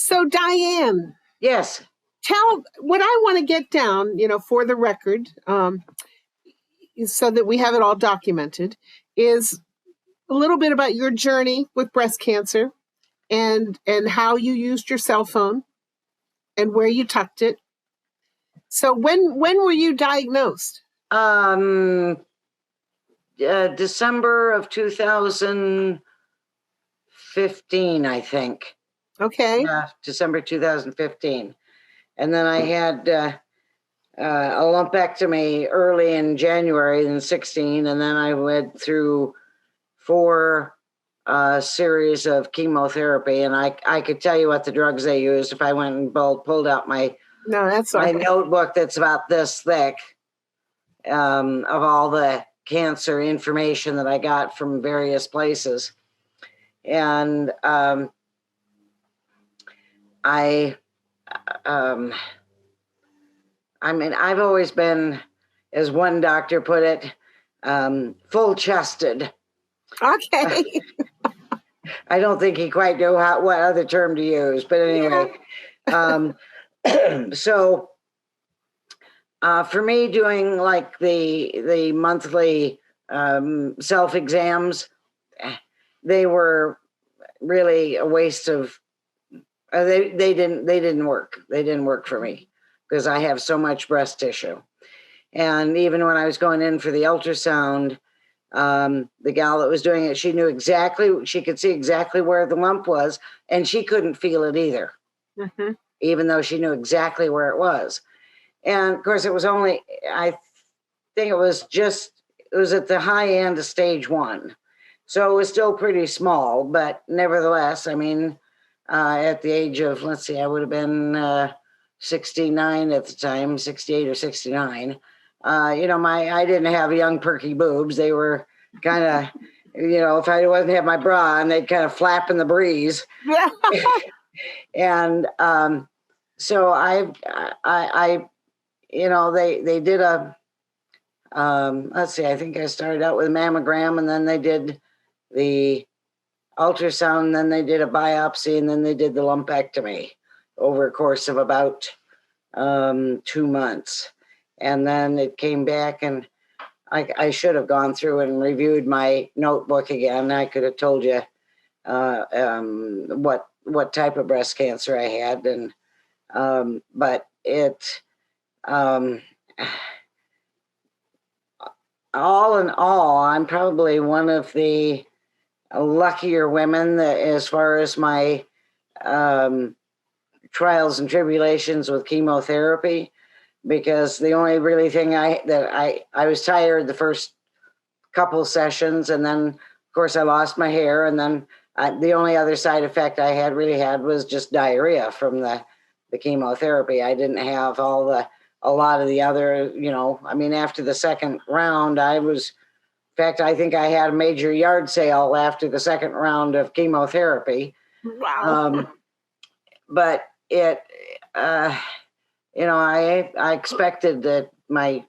So Dianne, Yes. tell what I want to get down, for the record, so that we have it all documented, is a little bit about your journey with breast cancer and how you used your cell phone and where you tucked it. So when were you diagnosed? December of 2015, I think. Okay. Yeah, December 2015. And then I had a lumpectomy early in January in 16, and then I went through 4 series of chemotherapy, and I could tell you what the drugs they used if I went and pulled out my notebook that's about this thick of all the cancer information that I got from various places. And I've always been, as one doctor put it, full-chested. Okay. I don't think he quite knew what other term to use, but anyway. Yeah. So for me, doing like the monthly self-exams, they were really a waste of. They didn't work. They didn't work for me because I have so much breast tissue. And even when I was going in for the ultrasound, the gal that was doing it, she could see exactly where the lump was, and she couldn't feel it either, even though she knew exactly where it was. And of course, it was only, I think it was at the high end of stage 1. So it was still pretty small, but nevertheless, I mean, at the age of, let's see, I would have been 69 at the time, 68 or 69. I didn't have young perky boobs. They were kind of, if I wasn't have my bra on, they'd kind of flap in the breeze. And so they did a, let's see, I think I started out with a mammogram, and then they did the ultrasound, and then they did a biopsy, and then they did the lumpectomy over a course of about 2 months. And then it came back, and I should have gone through and reviewed my notebook again. I could have told you what type of breast cancer I had, and but it all in all, I'm probably one of the luckier women that, as far as my trials and tribulations with chemotherapy, because the only really thing I was tired the first couple sessions, and then of course I lost my hair, and then the only other side effect I really had was just diarrhea from the chemotherapy. I didn't have a lot of the other, after the second round, I think I had a major yard sale after the second round of chemotherapy. Wow. But it, I expected that my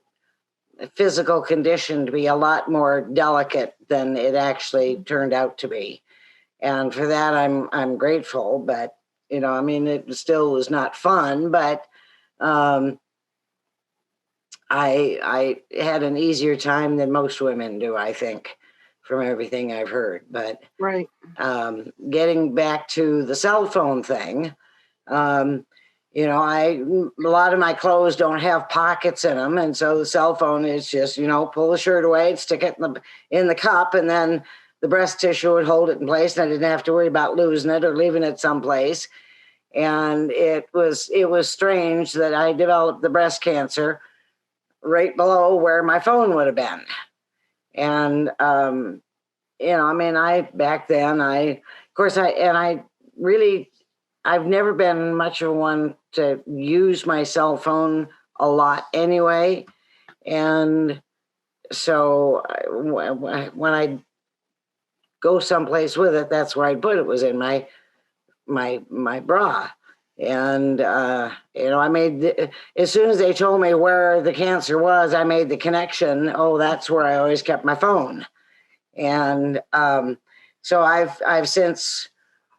physical condition to be a lot more delicate than it actually turned out to be. And for that, I'm grateful, but, it still was not fun, but I had an easier time than most women do, I think, from everything I've heard. But right. Getting back to the cell phone thing, a lot of my clothes don't have pockets in them, and so the cell phone is just, pull the shirt away, stick it in the cup, and then the breast tissue would hold it in place, and I didn't have to worry about losing it or leaving it someplace. And it was strange that I developed the breast cancer right below where my phone would have been. And, back then, I've never been much of one to use my cell phone a lot anyway. And so when I go someplace with it, that's where I'd put it, was in my bra. And, I made, as soon as they told me where the cancer was, I made the connection. Oh, that's where I always kept my phone. And so I've since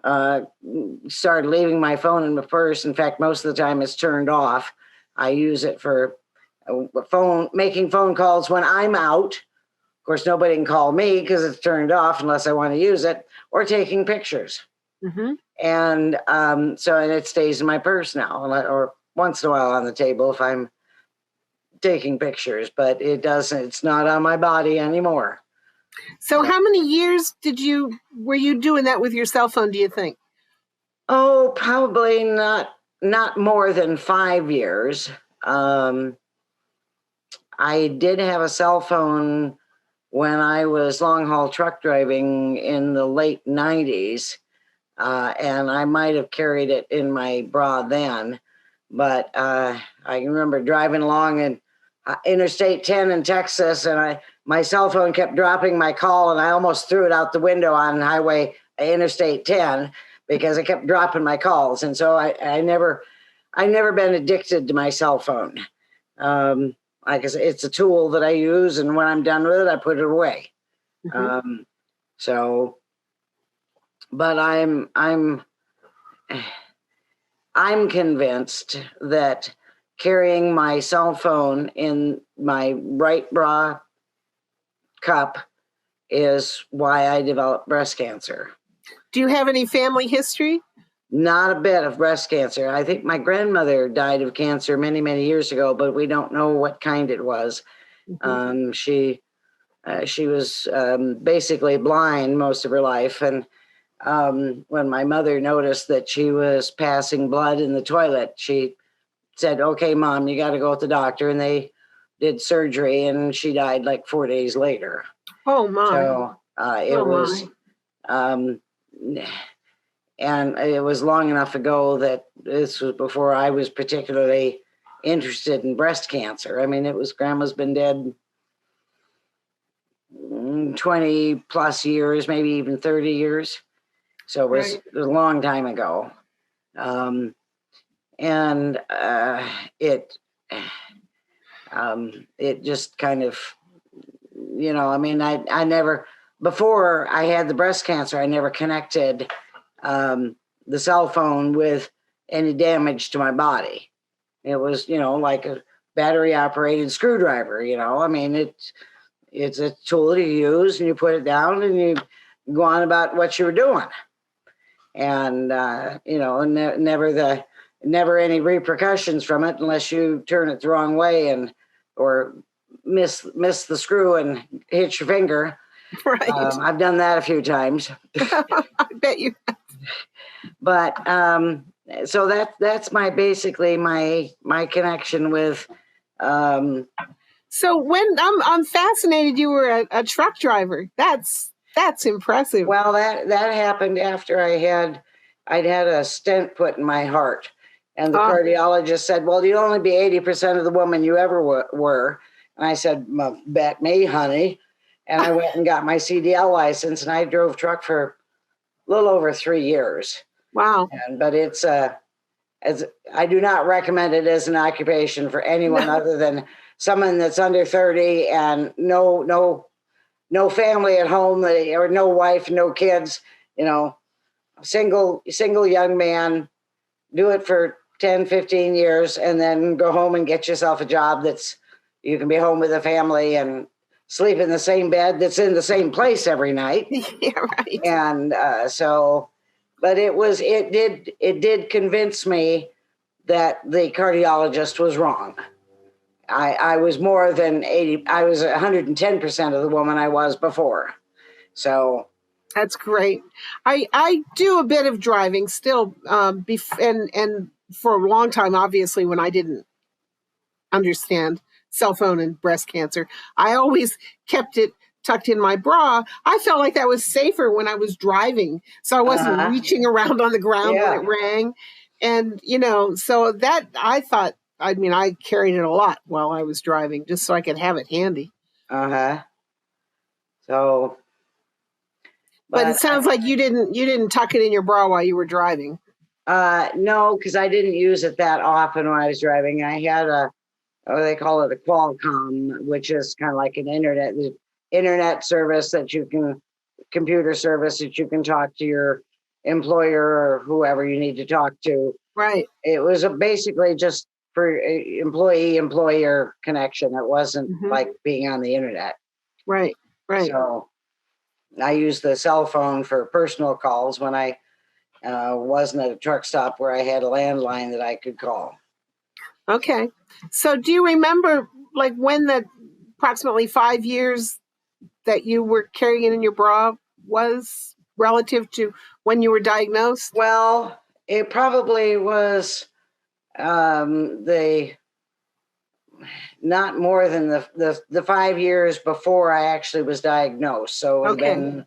started leaving my phone in my purse. In fact, most of the time it's turned off. I use it for making phone calls when I'm out. Of course, nobody can call me because it's turned off unless I want to use it, or taking pictures. Mm-hmm. And and it stays in my purse now, or once in a while on the table if I'm taking pictures, but it's not on my body anymore. So how many years were you doing that with your cell phone, do you think? Oh, probably not more than 5 years. I did have a cell phone when I was long haul truck driving in the late 90s, and I might have carried it in my bra then. But I remember driving along in Interstate 10 in Texas, and my cell phone kept dropping my call, and I almost threw it out the window on Interstate 10 because it kept dropping my calls. And so I never been addicted to my cell phone. Like I said, it's a tool that I use, and when I'm done with it, I put it away. Mm-hmm. But I'm convinced that carrying my cell phone in my right bra cup is why I developed breast cancer. Do you have any family history? Not a bit of breast cancer. I think my grandmother died of cancer many, many years ago, but we don't know what kind it was. Mm-hmm. She was basically blind most of her life. And when my mother noticed that she was passing blood in the toilet, she said, "Okay, Mom, you got to go with the doctor." And they did surgery, and she died like 4 days later. Oh, my. So and it was long enough ago that this was before I was particularly interested in breast cancer. I mean, Grandma's been dead 20 plus years, maybe even 30 years. So it was a long time ago. It just kind of, I mean, I never, before I had the breast cancer, I never connected the cell phone with any damage to my body. It was, like a battery operated screwdriver, I mean, it's a tool you use, and you put it down and you go on about what you were doing. And, never any repercussions from it unless you turn it the wrong way or miss the screw and hit your finger. Right. I've done that a few times. I bet you. But so that's basically my connection with. So when I'm fascinated, you were a truck driver. That's impressive. Well, that happened after I'd had a stent put in my heart, and the cardiologist said, "Well, you'll only be 80% of the woman you ever were." And I said, "Bet me, honey." And I went and got my CDL license, and I drove truck for a little over 3 years. Wow. But it's I do not recommend it as an occupation for anyone other than someone that's under 30 and no family at home, or no wife, no kids, single young man. Do it for 10, 15 years and then go home and get yourself a job you can be home with a family and sleep in the same bed that's in the same place every night. Yeah, right. And but it did convince me that the cardiologist was wrong. I was more than 80. I was 110% of the woman I was before. So that's great. I do a bit of driving still, and for a long time, obviously, when I didn't understand cell phone and breast cancer, I always kept it tucked in my bra. I felt like that was safer when I was driving, so I wasn't reaching around on the ground when it rang. And so that I thought, I mean, I carried it a lot while I was driving just so I could have it handy. So, but it sounds like you didn't tuck it in your bra while you were driving. No, because I didn't use it that often when I was driving. I had they call it a Qualcomm, which is kind of like an internet service computer service that you can talk to your employer or whoever you need to talk to. Right. It was basically just for employee-employer connection. It wasn't Mhm. like being on the internet. Right. Right. So I used the cell phone for personal calls when I wasn't at a truck stop where I had a landline that I could call. Okay. So do you remember like when the approximately 5 years that you were carrying it in your bra was relative to when you were diagnosed? Well, it probably was the not more than the 5 years before I actually was diagnosed. So it would have Okay.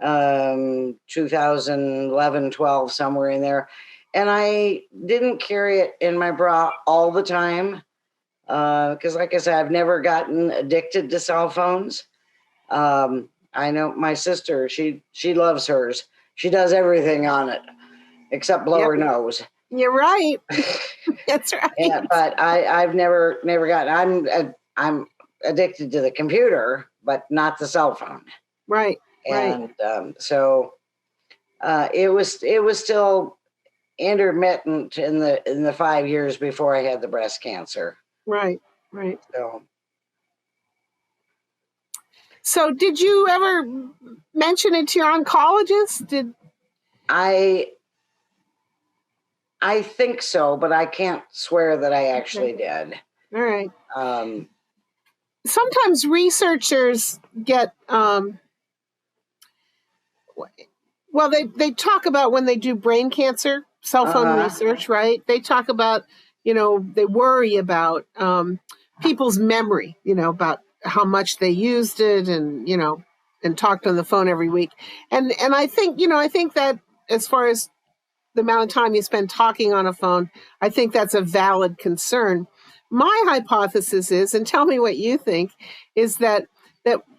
been 2011, 12, somewhere in there. And I didn't carry it in my bra all the time because, like I said, I've never gotten addicted to cell phones. I know my sister; she loves hers. She does everything on it except blow Yep. her nose. You're right. That's right. Yeah, but I've never gotten. I'm addicted to the computer, but not the cell phone. Right. Right. And so it was still intermittent in the 5 years before I had the breast cancer. Right. Right. So So did you ever mention it to your oncologist? Did I think so, but I can't swear that I actually did. All right. Um, Sometimes researchers get well, they talk about when they do brain cancer cell phone research, right? They talk about, they worry about people's memory, about how much they used it and talked on the phone every week. And I think, I think that as far as the amount of time you spend talking on a phone, I think that's a valid concern. My hypothesis is, and tell me what you think, is that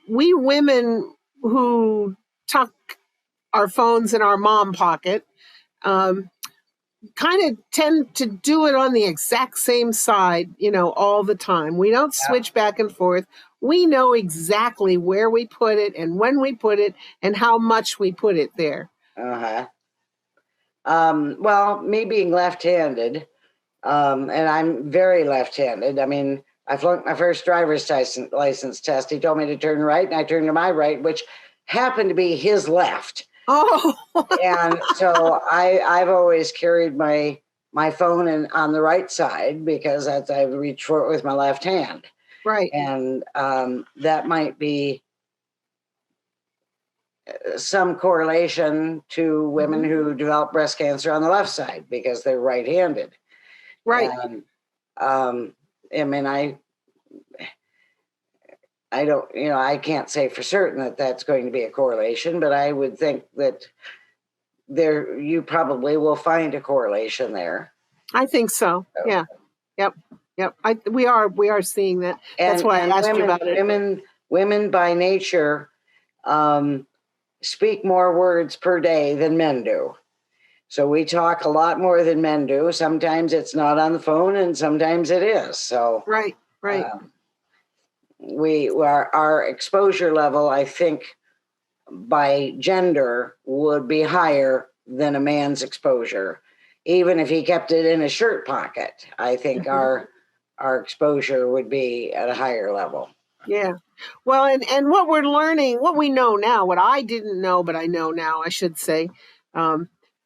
we women who tuck our phones in our mom pocket kind of tend to do it on the exact same side, all the time. We don't switch back and forth. We know exactly where we put it and when we put it and how much we put it there. Well, me being left-handed, and I'm very left-handed. I mean, I flunked my first driver's license test. He told me to turn right, and I turned to my right, which happened to be his left. Oh, And so I've always carried my phone on the right side because I reach for it with my left hand. right. And that might be some correlation to women who develop breast cancer on the left side because they're right-handed. Right. And I mean, I don't, I can't say for certain that that's going to be a correlation, but I would think that you probably will find a correlation there. I think so. Yeah. Yep. We are seeing that. That's why I asked you about it. Women by nature speak more words per day than men do. So we talk a lot more than men do. Sometimes it's not on the phone and sometimes it is. So right. Our exposure level, I think, by gender would be higher than a man's exposure. Even if he kept it in a shirt pocket, I think our exposure would be at a higher level. Yeah. Well, and what we're learning, what we know now, what I didn't know, but I know now, I should say,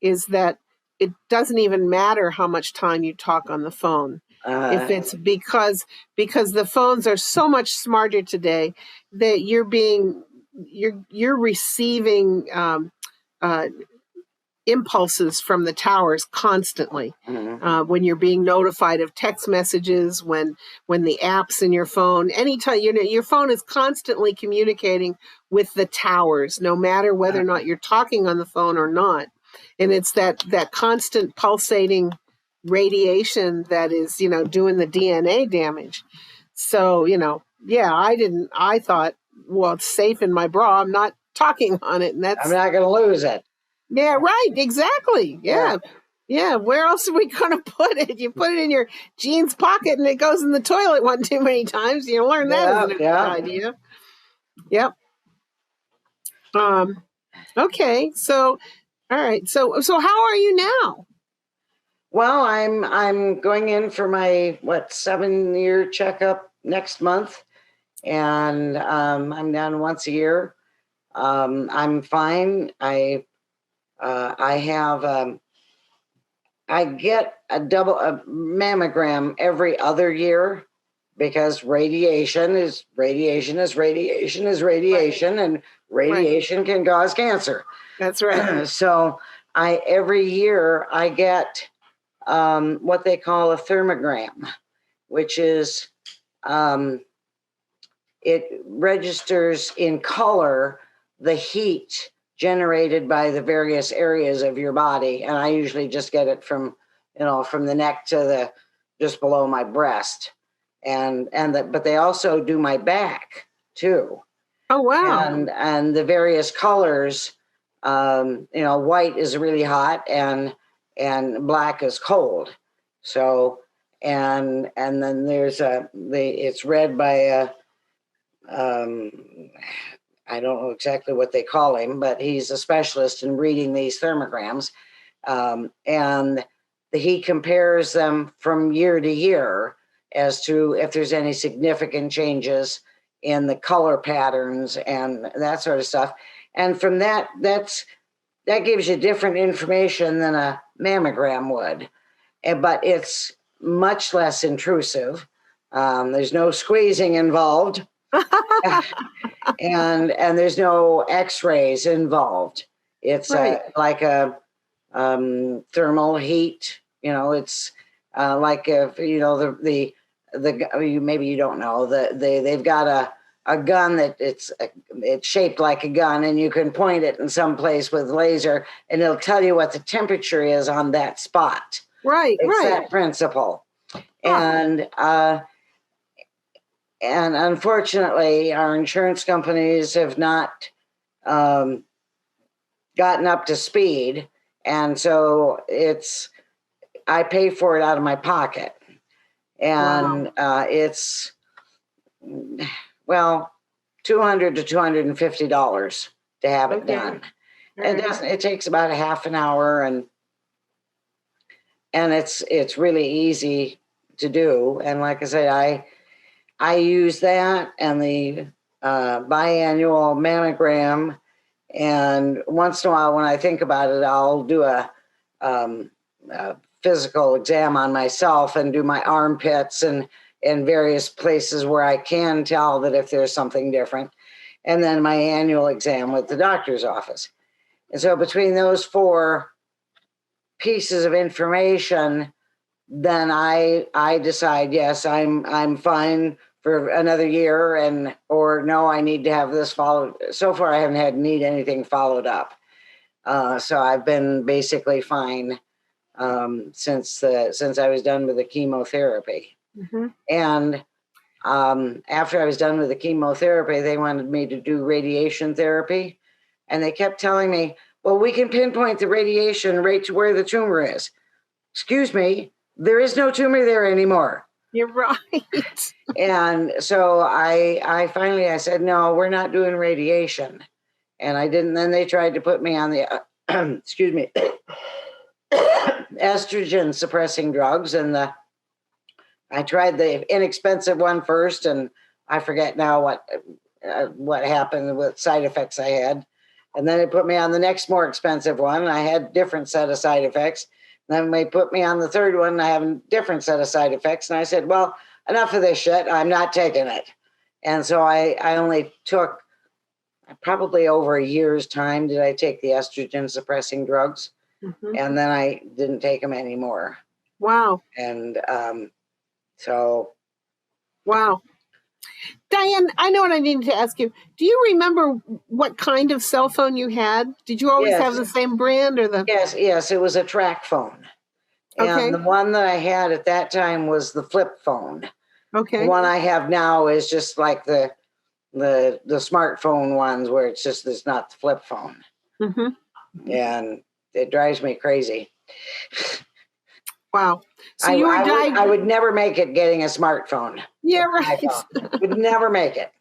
is that it doesn't even matter how much time you talk on the phone. If it's because the phones are so much smarter today that you're receiving impulses from the towers constantly. When you're being notified of text messages, when the apps in your phone, anytime, your phone is constantly communicating with the towers, no matter whether or not you're talking on the phone or not. And it's that constant pulsating radiation that is, doing the DNA damage. So, I thought, well, it's safe in my bra. I'm not talking on it. And I'm not going to lose it. Yeah, right. Exactly. Yeah. Where else are we going to put it? You put it in your jeans pocket and it goes in the toilet one too many times. You learn that isn't a good idea. Yep. Okay. So All right. So how are you now? Well, I'm going in for my 7-year checkup next month, and I'm done once a year. I'm fine. I have I get a mammogram every other year because radiation is radiation is radiation is radiation, and Right. radiation can cause cancer. That's right. So I every year I get what they call a thermogram, which is um, it registers in color the heat generated by the various areas of your body. And I usually just get it from, from the neck to the just below my breast. But they also do my back too. Oh, wow. And the various colors, white is really hot and black is cold. So and then there's it's read by a I don't know exactly what they call him, but he's a specialist in reading these thermograms. And he compares them from year to year as to if there's any significant changes in the color patterns and that sort of stuff. And from that gives you different information than a mammogram would. But it's much less intrusive. There's no squeezing involved. and there's no x-rays involved. It's Right. like a thermal heat, it's like if the maybe you don't know they've got a gun that it's shaped like a gun, and you can point it in some place with laser and it'll tell you what the temperature is on that spot. Right. It's Right. that principle. Huh. And unfortunately, our insurance companies have not gotten up to speed. And so I pay for it out of my pocket. And it's, $200 to $250 to have it done. And it takes about a half an hour, and it's really easy to do. And like I say, I use that and the biannual mammogram. And once in a while, when I think about it, I'll do a physical exam on myself and do my armpits and various places where I can tell that if there's something different. And then my annual exam with the doctor's office. And so between those 4 pieces of information, then I decide, yes, I'm fine for another year, or no, I need to have this followed. So far, I haven't need anything followed up. So I've been basically fine since I was done with the chemotherapy. Mm-hmm. And after I was done with the chemotherapy, they wanted me to do radiation therapy, and they kept telling me, well, we can pinpoint the radiation right to where the tumor is. Excuse me, there is no tumor there anymore. You're right. And so I finally said, no, we're not doing radiation. And I didn't. Then they tried to put me on the, excuse me, estrogen suppressing drugs. And I tried the inexpensive one first, and I forget now what happened with side effects I had. And then they put me on the next more expensive one, and I had a different set of side effects. Then they put me on the third one, and I have a different set of side effects. And I said, well, enough of this shit. I'm not taking it. And so I only took probably over a year's time did I take the estrogen suppressing drugs. Mm-hmm. And then I didn't take them anymore. Wow. And so. Wow. Dianne, I know what I needed to ask you. Do you remember what kind of cell phone you had? Did you always have the same brand or the? Yes. It was a track phone. And the one that I had at that time was the flip phone. Okay. The one I have now is just like the smartphone ones where it's not the flip phone. Mm-hmm. And it drives me crazy. Wow. So I would never make it getting a smartphone. Yeah, right. Would never make it.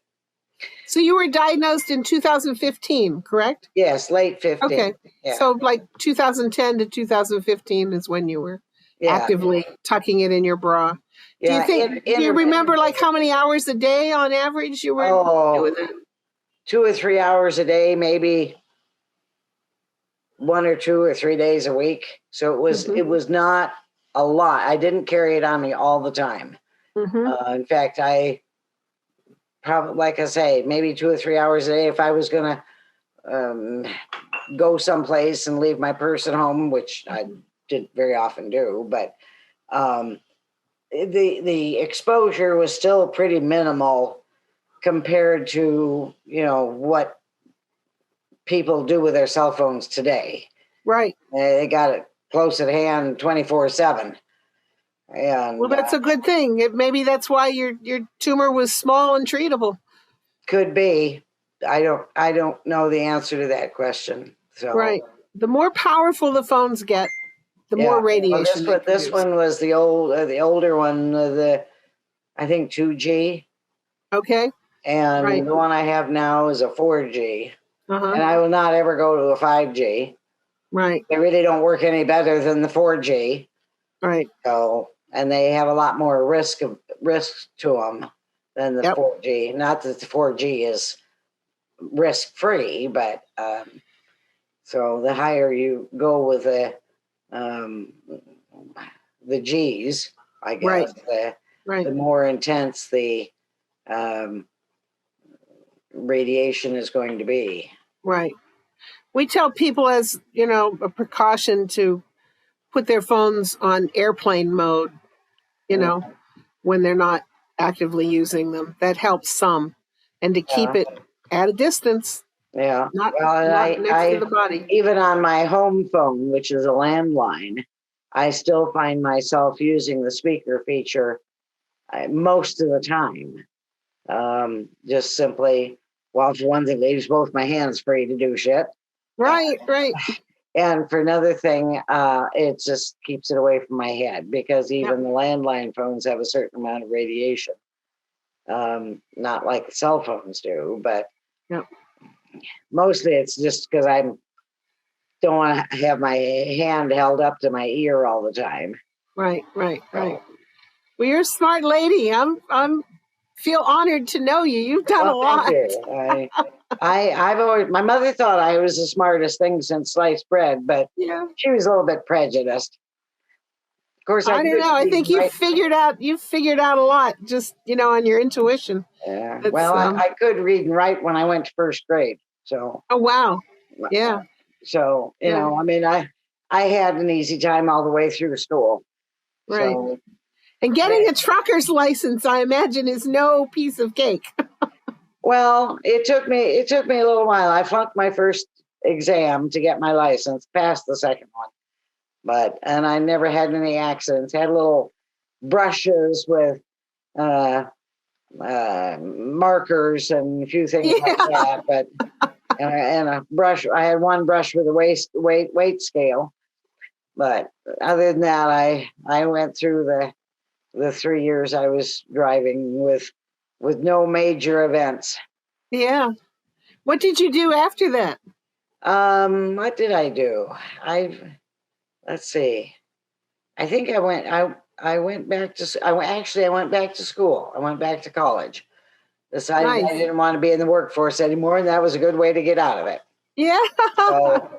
So you were diagnosed in 2015, correct? Yes, late 15. Okay. Yeah. So like 2010 to 2015 is when you were Yeah. actively tucking it in your bra. Do you Yeah. think, do you remember like how many hours a day on average you were doing that? 2 or 3 hours a day, maybe 1 or 2 or 3 days a week. So it was not a lot. I didn't carry it on me all the time. In fact, I probably, like I say, maybe 2 or 3 hours a day if I was going to go someplace and leave my purse at home, which I didn't very often do, but the exposure was still pretty minimal compared to, what people do with their cell phones today. Right. They got it close at hand 24/7. And well, that's a good thing. Maybe that's why your tumor was small and treatable. Could be. I don't know the answer to that question. So right. The more powerful the phones get, the more radiation. Well, this one was the older one, I think 2G. Okay. And the one I have now is a 4G. And I will not ever go to a 5G. Right. They really don't work any better than the 4G. Right. So, and they have a lot more risk to them than the 4G. Not that the 4G is risk-free, but so the higher you go with the G's, I guess, the more intense the radiation is going to be. Right. We tell people as, a precaution to put their phones on airplane mode, when they're not actively using them. That helps some. And to keep it at a distance. Yeah. Not next to the body. Even on my home phone, which is a landline, I still find myself using the speaker feature most of the time. Just simply, well, for one thing, leaves both my hands free to do shit. Right. And for another thing, it just keeps it away from my head, because even the landline phones have a certain amount of radiation. Not like cell phones do, but mostly it's just because I don't want to have my hand held up to my ear all the time. Right. Well, you're a smart lady. I'm feel honored to know you. You've done a lot. Thank you. I've always, my mother thought I was the smartest thing since sliced bread, but she was a little bit prejudiced. Of course, I don't know. I think you figured out a lot just, on your intuition. Yeah. Well, I could read and write when I went to first grade. So. Oh, wow. Yeah. So, I mean, I had an easy time all the way through school. Right. So, and getting a trucker's license, I imagine, is no piece of cake. Well, it took me a little while. I flunked my first exam to get my license, passed the second one, and I never had any accidents. Had little brushes with markers and a few things like that, but and a brush. I had one brush with a weight scale, but other than that, I went through the 3 years I was driving with no major events. Yeah. What did you do after that? What did I do? Let's see. I think I went back to school. I went back to college. Decided I didn't want to be in the workforce anymore, and that was a good way to get out of it. Yeah. So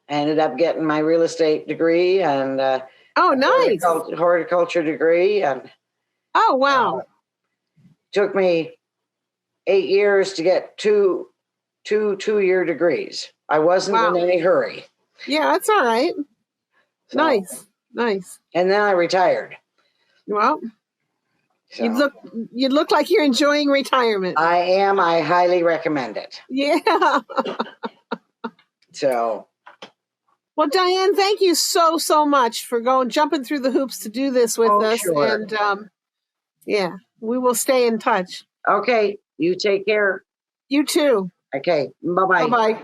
I ended up getting my real estate degree and nice horticulture degree, and oh wow, took me 8 years to get two 2-year degrees. I wasn't in any hurry. Yeah, that's all right. So, nice. And then I retired. Well, so, you look like you're enjoying retirement. I am. I highly recommend it. Yeah. So. Well, Dianne, thank you so much for jumping through the hoops to do this with us. Sure. And we will stay in touch. Okay. You take care. You too. Okay. Bye-bye. Bye-bye.